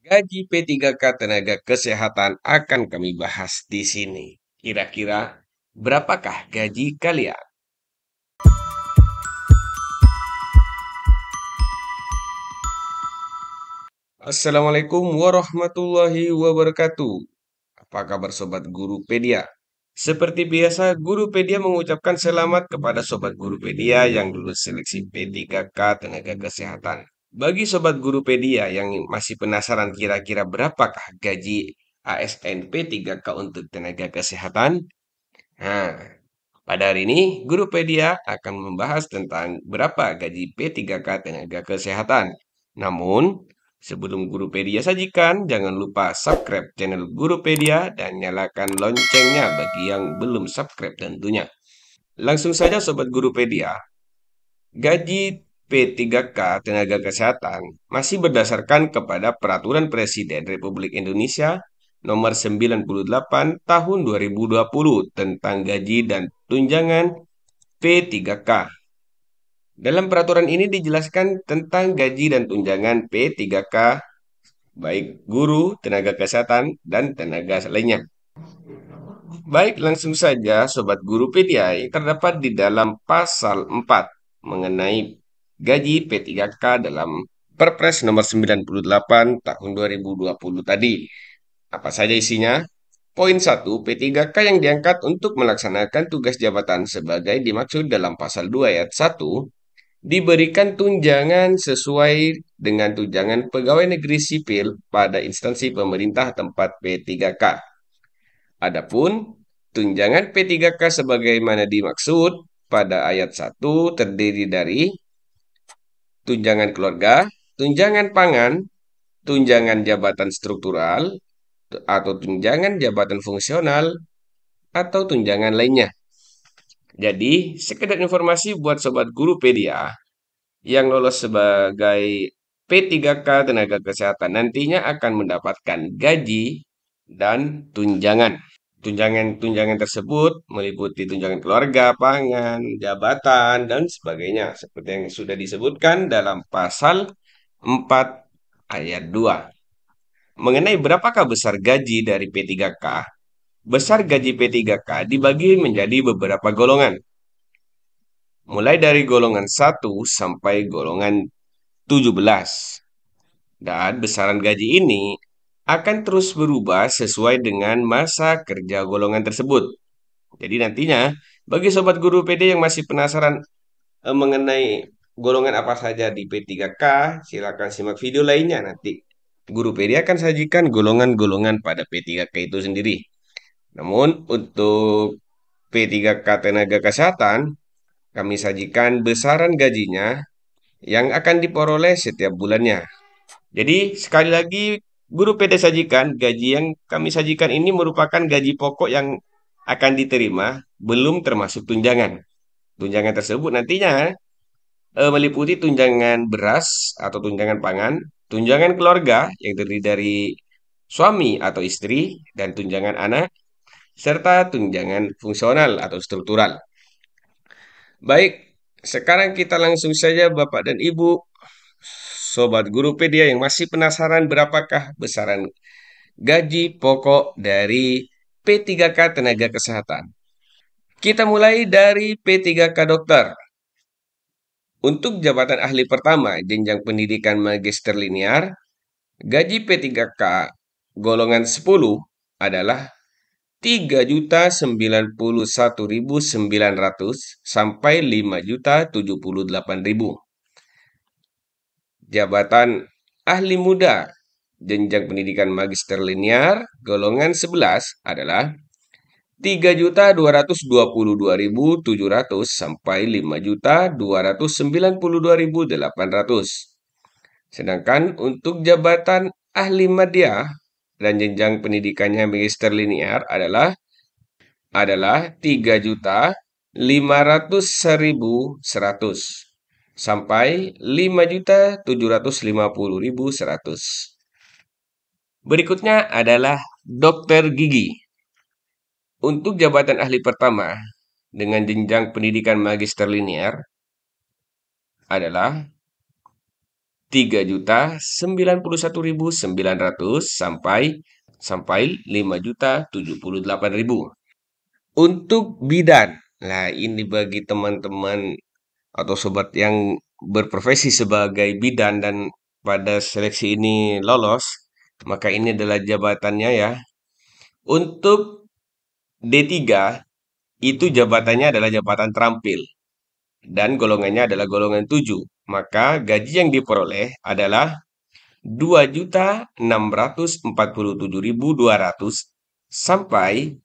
Gaji P3K tenaga kesehatan akan kami bahas di sini. Kira-kira berapakah gaji kalian? Assalamualaikum warahmatullahi wabarakatuh. Apa kabar Sobat Gurupedia? Seperti biasa, Gurupedia mengucapkan selamat kepada Sobat Gurupedia yang lulus seleksi P3K tenaga kesehatan. Bagi Sobat Gurupedia yang masih penasaran kira-kira berapakah gaji ASN P3K untuk tenaga kesehatan? Nah, pada hari ini Gurupedia akan membahas tentang berapa gaji P3K tenaga kesehatan. Namun, sebelum Gurupedia sajikan, jangan lupa subscribe channel Gurupedia dan nyalakan loncengnya bagi yang belum subscribe tentunya. Langsung saja Sobat Gurupedia, gaji P3K tenaga kesehatan masih berdasarkan kepada Peraturan Presiden Republik Indonesia Nomor 98 Tahun 2020 tentang gaji dan tunjangan P3K. Dalam peraturan ini dijelaskan tentang gaji dan tunjangan P3K baik guru, tenaga kesehatan, dan tenaga lainnya. Baik, langsung saja Sobat Guru PDI terdapat di dalam pasal 4 mengenai gaji P3K dalam Perpres nomor 98 tahun 2020 tadi. Apa saja isinya? Poin 1, P3K yang diangkat untuk melaksanakan tugas jabatan sebagai dimaksud dalam pasal 2 ayat 1 diberikan tunjangan sesuai dengan tunjangan pegawai negeri sipil pada instansi pemerintah tempat P3K. Adapun tunjangan P3K sebagaimana dimaksud pada ayat 1 terdiri dari tunjangan keluarga, tunjangan pangan, tunjangan jabatan struktural, atau tunjangan jabatan fungsional, atau tunjangan lainnya. Jadi, sekedar informasi buat Sobat Gurupedia yang lolos sebagai P3K tenaga kesehatan nantinya akan mendapatkan gaji dan tunjangan. Tunjangan-tunjangan tersebut meliputi tunjangan keluarga, pangan, jabatan, dan sebagainya. Seperti yang sudah disebutkan dalam pasal 4 ayat 2. Mengenai berapakah besar gaji dari P3K, besar gaji P3K dibagi menjadi beberapa golongan. Mulai dari golongan 1 sampai golongan 17. Dan besaran gaji ini akan terus berubah sesuai dengan masa kerja golongan tersebut. Jadi nantinya, bagi Sobat Guru PD yang masih penasaran mengenai golongan apa saja di P3K, silakan simak video lainnya nanti. Guru PD akan sajikan golongan-golongan pada P3K itu sendiri. Namun untuk P3K tenaga kesehatan, kami sajikan besaran gajinya yang akan diperoleh setiap bulannya. Jadi sekali lagi Guru PD sajikan gaji yang kami sajikan ini merupakan gaji pokok yang akan diterima belum termasuk tunjangan. Tunjangan tersebut nantinya meliputi tunjangan beras atau tunjangan pangan, tunjangan keluarga yang terdiri dari suami atau istri dan tunjangan anak, serta tunjangan fungsional atau struktural. Baik, sekarang kita langsung saja Bapak dan Ibu Sobat Gurupedia yang masih penasaran berapakah besaran gaji pokok dari P3K Tenaga Kesehatan. Kita mulai dari P3K Dokter. Untuk jabatan ahli pertama jenjang pendidikan magister linear, gaji P3K golongan 10 adalah 3.091.900 sampai 5.078.000. Jabatan ahli muda jenjang pendidikan magister linear golongan 11 adalah 3.222.700 sampai 5.292.800. Sedangkan untuk jabatan ahli madya dan jenjang pendidikannya magister linear adalah 3.500.100 sampai 5.750.100. Berikutnya adalah dokter gigi. Untuk jabatan ahli pertama dengan jenjang pendidikan magister linear adalah 3.091.900 sampai 5.078.000. Untuk bidan. Nah, ini bagi teman-teman atau sobat yang berprofesi sebagai bidan dan pada seleksi ini lolos, maka ini adalah jabatannya ya. Untuk D3 itu jabatannya adalah jabatan terampil dan golongannya adalah golongan 7. Maka gaji yang diperoleh adalah 2.647.200 sampai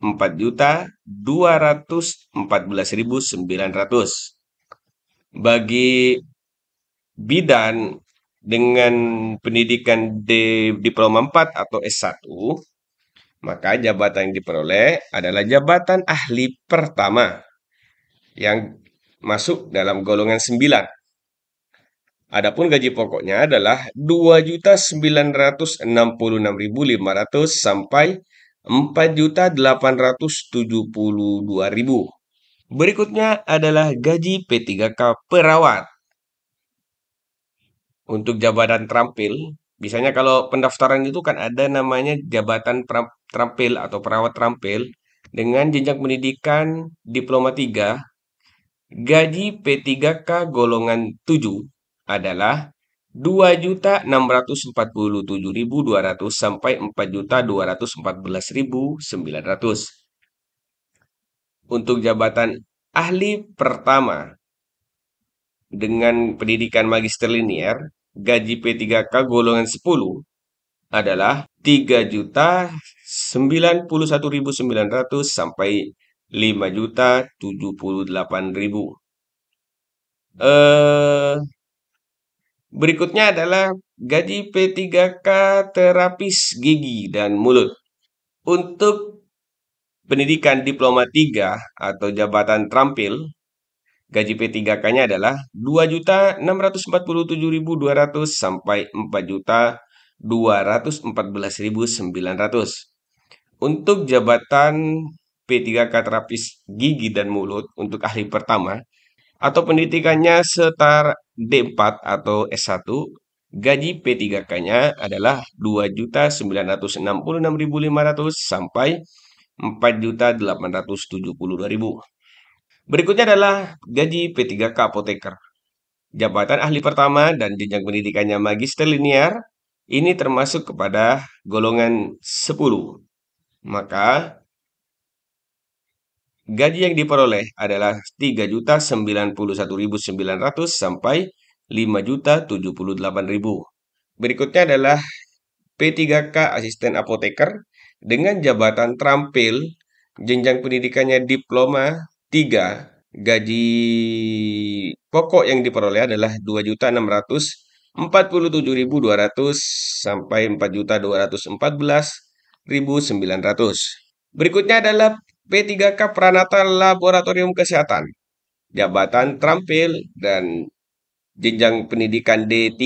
4.214.900. Bagi bidan dengan pendidikan diploma 4 atau S1, maka jabatan yang diperoleh adalah jabatan ahli pertama yang masuk dalam golongan 9. Adapun gaji pokoknya adalah 2.966.500 sampai 4.872.000. Berikutnya adalah gaji P3K perawat. Untuk jabatan terampil, biasanya kalau pendaftaran itu kan ada namanya jabatan terampil atau perawat terampil dengan jenjang pendidikan diploma 3. Gaji P3K golongan 7 adalah 2.647.200 sampai 4.214.900. Untuk jabatan ahli pertama dengan pendidikan magister linier, gaji P3K golongan 10 adalah 3.091.900 sampai 5.078.000. Berikutnya adalah gaji P3K terapis gigi dan mulut. Untuk pendidikan diploma 3 atau jabatan terampil, gaji P3K-nya adalah 2.647.200 sampai 4.214.900. Untuk jabatan P3K terapis gigi dan mulut untuk ahli pertama atau pendidikannya setara D4 atau S1, gaji P3K-nya adalah 2.966.500 sampai 4.872.000. Berikutnya adalah gaji P3K apoteker. Jabatan ahli pertama dan jenjang pendidikannya magister linier ini termasuk kepada golongan 10. Maka gaji yang diperoleh adalah 3.091.900 sampai 5.078.000. Berikutnya adalah P3K asisten apoteker dengan jabatan terampil, jenjang pendidikannya diploma 3. Gaji pokok yang diperoleh adalah 2.647.200 sampai 4.214.900. Berikutnya adalah P3K Pranata Laboratorium Kesehatan. Jabatan terampil dan jenjang pendidikan D3,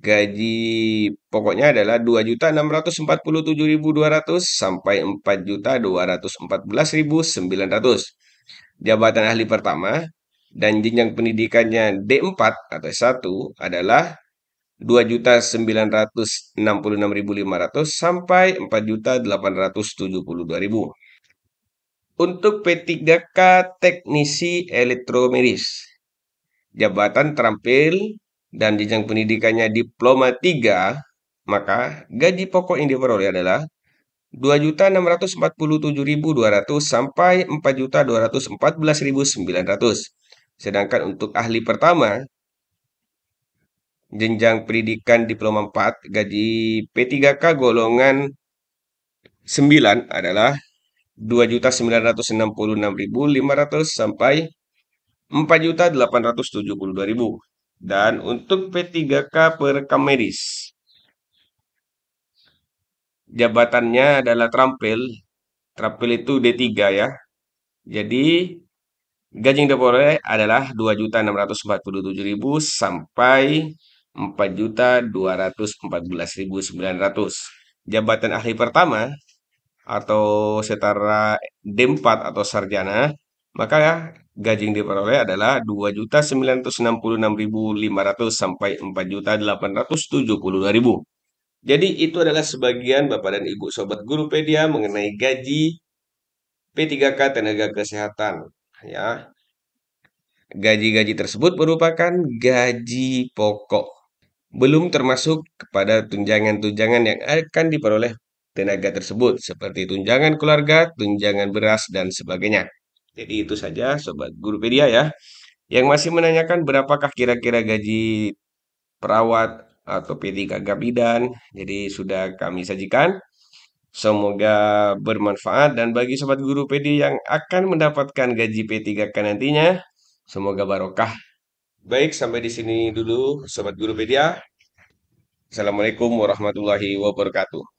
gaji pokoknya adalah 2.647.200 sampai 4.214.900. Jabatan ahli pertama dan jenjang pendidikannya D4 atau S1 adalah 2.966.500 sampai 4.872.000. Untuk P3K teknisi elektromedis, jabatan terampil dan jenjang pendidikannya diploma 3, maka gaji pokok yang diperoleh adalah 2.647.200 sampai 4.214.900. Sedangkan untuk ahli pertama, jenjang pendidikan diploma 4, gaji P3K golongan 9 adalah 2.966.500 sampai 4.872.000. Dan untuk P3K perekam medis, jabatannya adalah terampil. Terampil itu D3 ya. Jadi gaji yang diperoleh adalah 2.647.000 sampai 4.214.900. Jabatan ahli pertama atau setara D4 atau sarjana Maka gaji yang diperoleh adalah 2.966.500 sampai 4.872.000. Jadi itu adalah sebagian Bapak dan Ibu Sobat Gurupedia mengenai gaji P3K tenaga kesehatan. Ya, gaji-gaji tersebut merupakan gaji pokok, belum termasuk kepada tunjangan-tunjangan yang akan diperoleh tenaga tersebut, seperti tunjangan keluarga, tunjangan beras, dan sebagainya. Jadi itu saja Sobat Gurupedia ya. Yang masih menanyakan berapakah kira-kira gaji perawat atau P3K bidan. Jadi sudah kami sajikan. Semoga bermanfaat dan bagi Sobat Gurupedia yang akan mendapatkan gaji P3K nantinya, semoga barokah. Baik, sampai di sini dulu Sobat Gurupedia. Assalamualaikum warahmatullahi wabarakatuh.